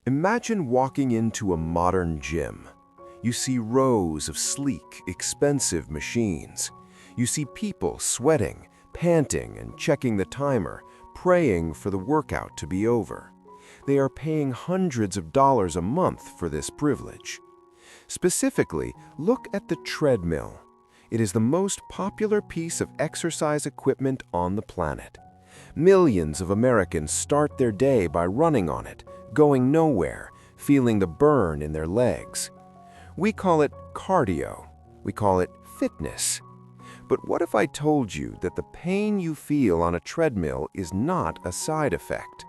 Imagine walking into a modern gym. You see rows of sleek, expensive machines. You see people sweating, panting, and checking the timer, praying for the workout to be over. They are paying hundreds of dollars a month for this privilege. Specifically, look at the treadmill. It is the most popular piece of exercise equipment on the planet. Millions of Americans start their day by running on it, going nowhere, feeling the burn in their legs. We call it cardio. We call it fitness. But what if I told you that the pain you feel on a treadmill is not a side effect?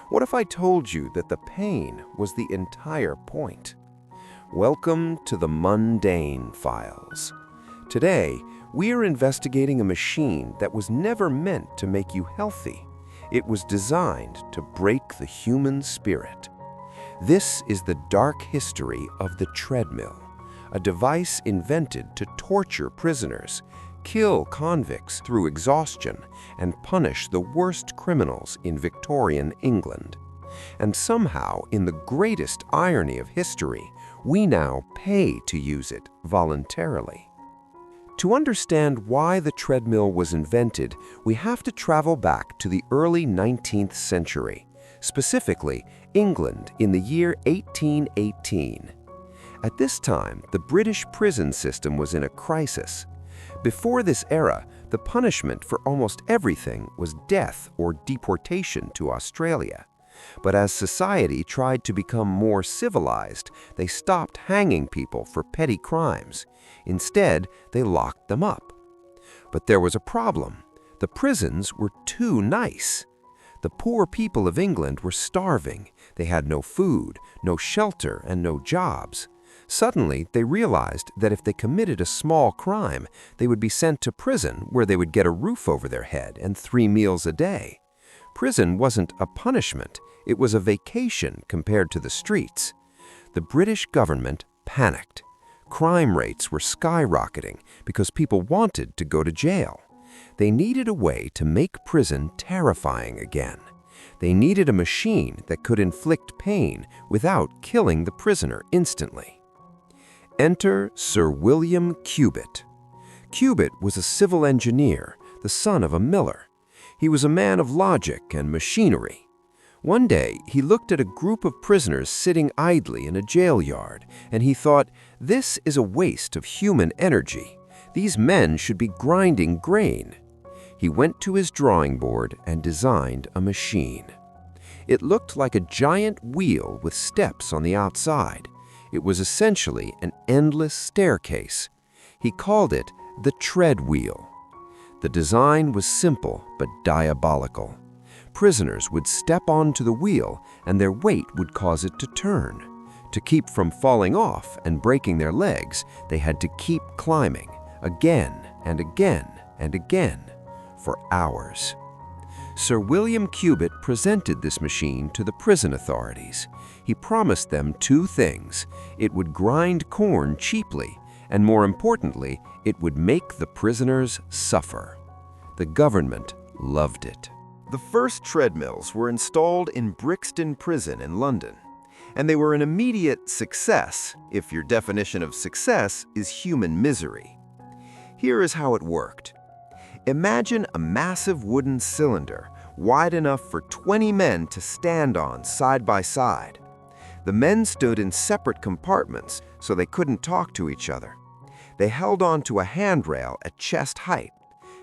What if I told you that the pain was the entire point? Welcome to the Mundane Files. Today, we are investigating a machine that was never meant to make you healthy. It was designed to break the human spirit. This is the dark history of the treadmill, a device invented to torture prisoners, kill convicts through exhaustion, and punish the worst criminals in Victorian England. And somehow, in the greatest irony of history, we now pay to use it voluntarily. To understand why the treadmill was invented, we have to travel back to the early 19th century, specifically England in the year 1818. At this time, the British prison system was in a crisis. Before this era, the punishment for almost everything was death or deportation to Australia. But as society tried to become more civilized, they stopped hanging people for petty crimes. Instead, they locked them up. But there was a problem. The prisons were too nice. The poor people of England were starving. They had no food, no shelter, and no jobs. Suddenly, they realized that if they committed a small crime, they would be sent to prison where they would get a roof over their head and 3 meals a day. Prison wasn't a punishment, it was a vacation compared to the streets. The British government panicked. Crime rates were skyrocketing because people wanted to go to jail. They needed a way to make prison terrifying again. They needed a machine that could inflict pain without killing the prisoner instantly. Enter Sir William Cubitt. Cubitt was a civil engineer, the son of a miller. He was a man of logic and machinery. One day, he looked at a group of prisoners sitting idly in a jail yard, and he thought, this is a waste of human energy. These men should be grinding grain. He went to his drawing board and designed a machine. It looked like a giant wheel with steps on the outside. It was essentially an endless staircase. He called it the tread wheel. The design was simple but diabolical. Prisoners would step onto the wheel and their weight would cause it to turn. To keep from falling off and breaking their legs, they had to keep climbing again and again and again for hours. Sir William Cubitt presented this machine to the prison authorities. He promised them 2 things. It would grind corn cheaply, and more importantly, it would make the prisoners suffer. The government loved it. The first treadmills were installed in Brixton Prison in London, and they were an immediate success, if your definition of success is human misery. Here is how it worked. Imagine a massive wooden cylinder, wide enough for 20 men to stand on side by side. The men stood in separate compartments, so they couldn't talk to each other. They held on to a handrail at chest height,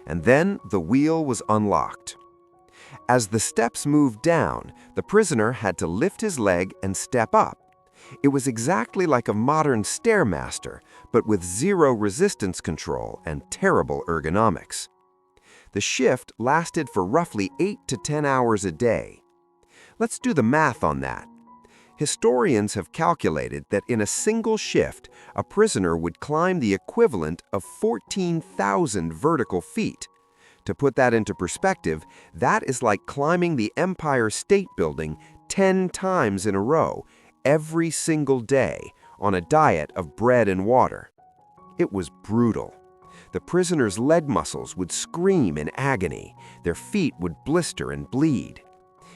and then the wheel was unlocked. As the steps moved down, the prisoner had to lift his leg and step up. It was exactly like a modern Stairmaster, but with 0 resistance control and terrible ergonomics. The shift lasted for roughly 8 to 10 hours a day. Let's do the math on that. Historians have calculated that in a single shift, a prisoner would climb the equivalent of 14,000 vertical feet. To put that into perspective, that is like climbing the Empire State Building 10 times in a row, every single day, on a diet of bread and water. It was brutal. The prisoners' leg muscles would scream in agony. Their feet would blister and bleed.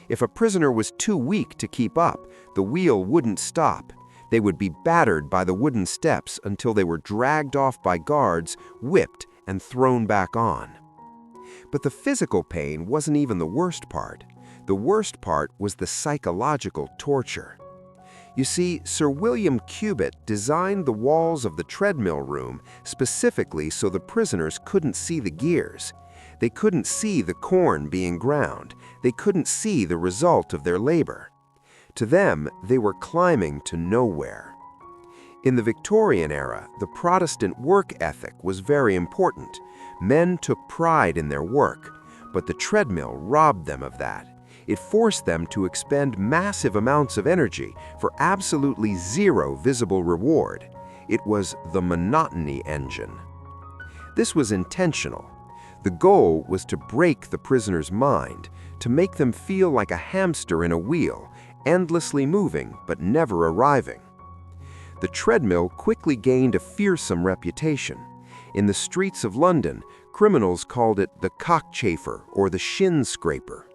If a prisoner was too weak to keep up, the wheel wouldn't stop. They would be battered by the wooden steps until they were dragged off by guards, whipped, and thrown back on. But the physical pain wasn't even the worst part. The worst part was the psychological torture. You see, Sir William Cubitt designed the walls of the treadmill room specifically so the prisoners couldn't see the gears. They couldn't see the corn being ground. They couldn't see the result of their labor. To them, they were climbing to nowhere. In the Victorian era, the Protestant work ethic was very important. Men took pride in their work, but the treadmill robbed them of that. It forced them to expend massive amounts of energy for absolutely zero visible reward. It was the monotony engine. This was intentional. The goal was to break the prisoner's mind, to make them feel like a hamster in a wheel, endlessly moving but never arriving. The treadmill quickly gained a fearsome reputation. In the streets of London, criminals called it the cockchafer or the shin scraper.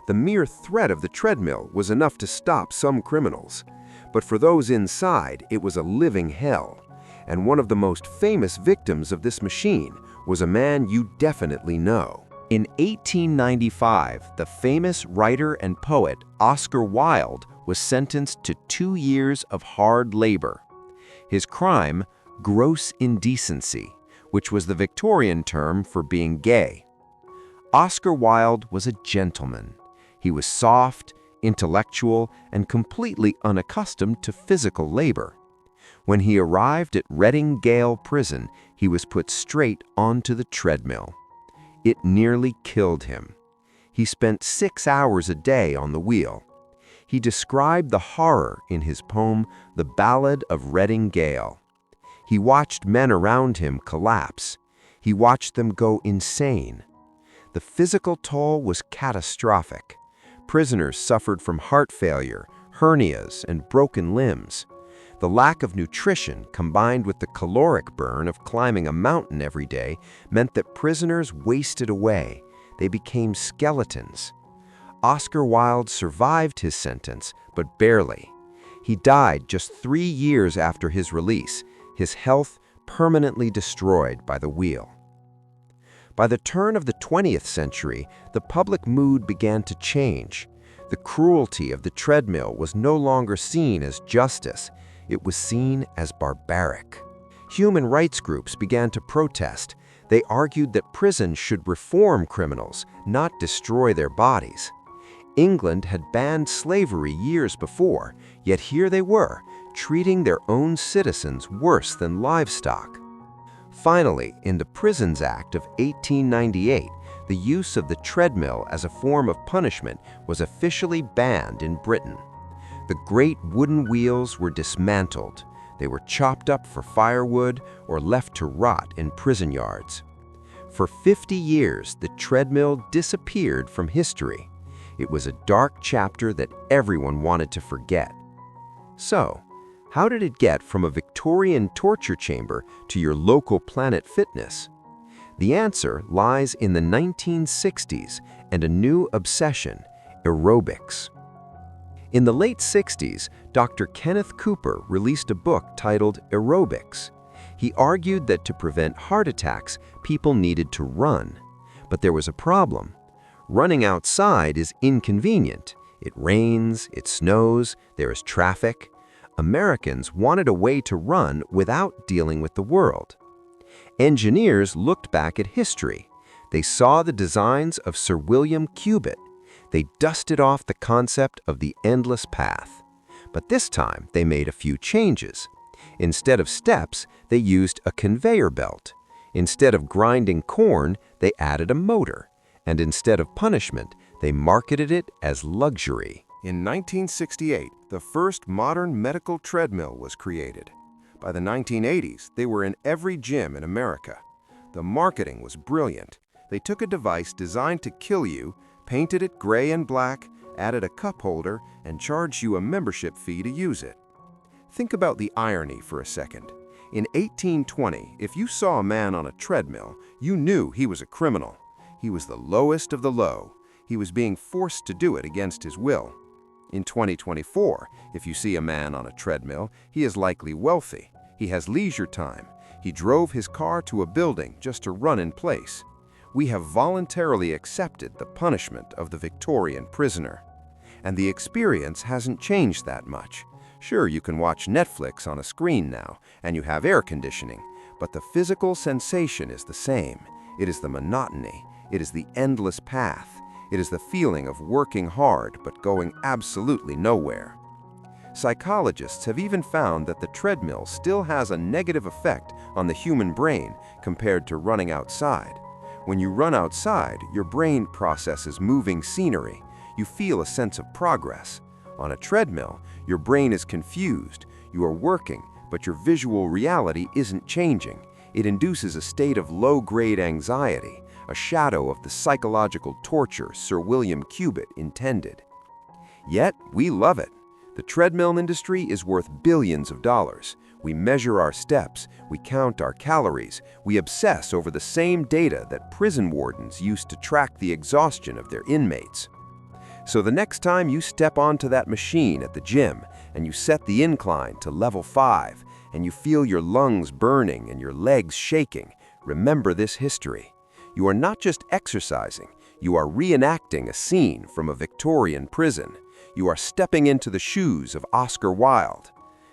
The mere threat of the treadmill was enough to stop some criminals. But for those inside, it was a living hell. And one of the most famous victims of this machine was a man you definitely know. In 1895, the famous writer and poet Oscar Wilde was sentenced to 2 years of hard labor. His crime, gross indecency, which was the Victorian term for being gay. Oscar Wilde was a gentleman. He was soft, intellectual, and completely unaccustomed to physical labor. When he arrived at Reading Gaol Prison, he was put straight onto the treadmill. It nearly killed him. He spent 6 hours a day on the wheel. He described the horror in his poem, The Ballad of Reading Gaol. He watched men around him collapse. He watched them go insane. The physical toll was catastrophic. Prisoners suffered from heart failure, hernias, and broken limbs. The lack of nutrition, combined with the caloric burn of climbing a mountain every day, meant that prisoners wasted away. They became skeletons. Oscar Wilde survived his sentence, but barely. He died just 3 years after his release, his health permanently destroyed by the wheel. By the turn of the 20th century, the public mood began to change. The cruelty of the treadmill was no longer seen as justice. It was seen as barbaric. Human rights groups began to protest. They argued that prisons should reform criminals, not destroy their bodies. England had banned slavery years before, yet here they were, treating their own citizens worse than livestock. Finally, in the Prisons Act of 1898, the use of the treadmill as a form of punishment was officially banned in Britain. The great wooden wheels were dismantled. They were chopped up for firewood or left to rot in prison yards. For 50 years, the treadmill disappeared from history. It was a dark chapter that everyone wanted to forget. So, how did it get from a Victorian torture chamber to your local Planet Fitness? The answer lies in the 1960s and a new obsession, aerobics. In the late 60s, Dr. Kenneth Cooper released a book titled Aerobics. He argued that to prevent heart attacks, people needed to run. But there was a problem. Running outside is inconvenient. It rains, it snows, there is traffic. Americans wanted a way to run without dealing with the world. Engineers looked back at history. They saw the designs of Sir William Cubitt. They dusted off the concept of the endless path. But this time, they made a few changes. Instead of steps, they used a conveyor belt. Instead of grinding corn, they added a motor. And instead of punishment, they marketed it as luxury. In 1968, the first modern medical treadmill was created. By the 1980s, they were in every gym in America. The marketing was brilliant. They took a device designed to kill you, painted it gray and black, added a cup holder, and charged you a membership fee to use it. Think about the irony for a second. In 1820, if you saw a man on a treadmill, you knew he was a criminal. He was the lowest of the low. He was being forced to do it against his will. In 2024, if you see a man on a treadmill, he is likely wealthy. He has leisure time. He drove his car to a building just to run in place. We have voluntarily accepted the punishment of the Victorian prisoner. And the experience hasn't changed that much. Sure, you can watch Netflix on a screen now, and you have air conditioning, but the physical sensation is the same. It is the monotony. It is the endless path. It is the feeling of working hard but going absolutely nowhere. Psychologists have even found that the treadmill still has a negative effect on the human brain compared to running outside. When you run outside, your brain processes moving scenery. You feel a sense of progress. On a treadmill, your brain is confused. You are working, but your visual reality isn't changing. It induces a state of low-grade anxiety, a shadow of the psychological torture Sir William Cubitt intended. Yet, we love it. The treadmill industry is worth billions of dollars. We measure our steps, we count our calories, we obsess over the same data that prison wardens use to track the exhaustion of their inmates. So the next time you step onto that machine at the gym and you set the incline to level 5 and you feel your lungs burning and your legs shaking, remember this history. You are not just exercising, you are reenacting a scene from a Victorian prison. You are stepping into the shoes of Oscar Wilde.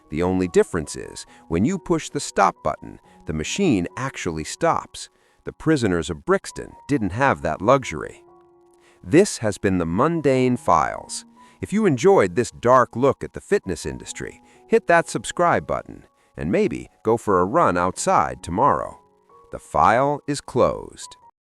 The only difference is, when you push the stop button, the machine actually stops. The prisoners of Brixton didn't have that luxury. This has been the Mundane Files. If you enjoyed this dark look at the fitness industry, hit that subscribe button, and maybe go for a run outside tomorrow. The file is closed.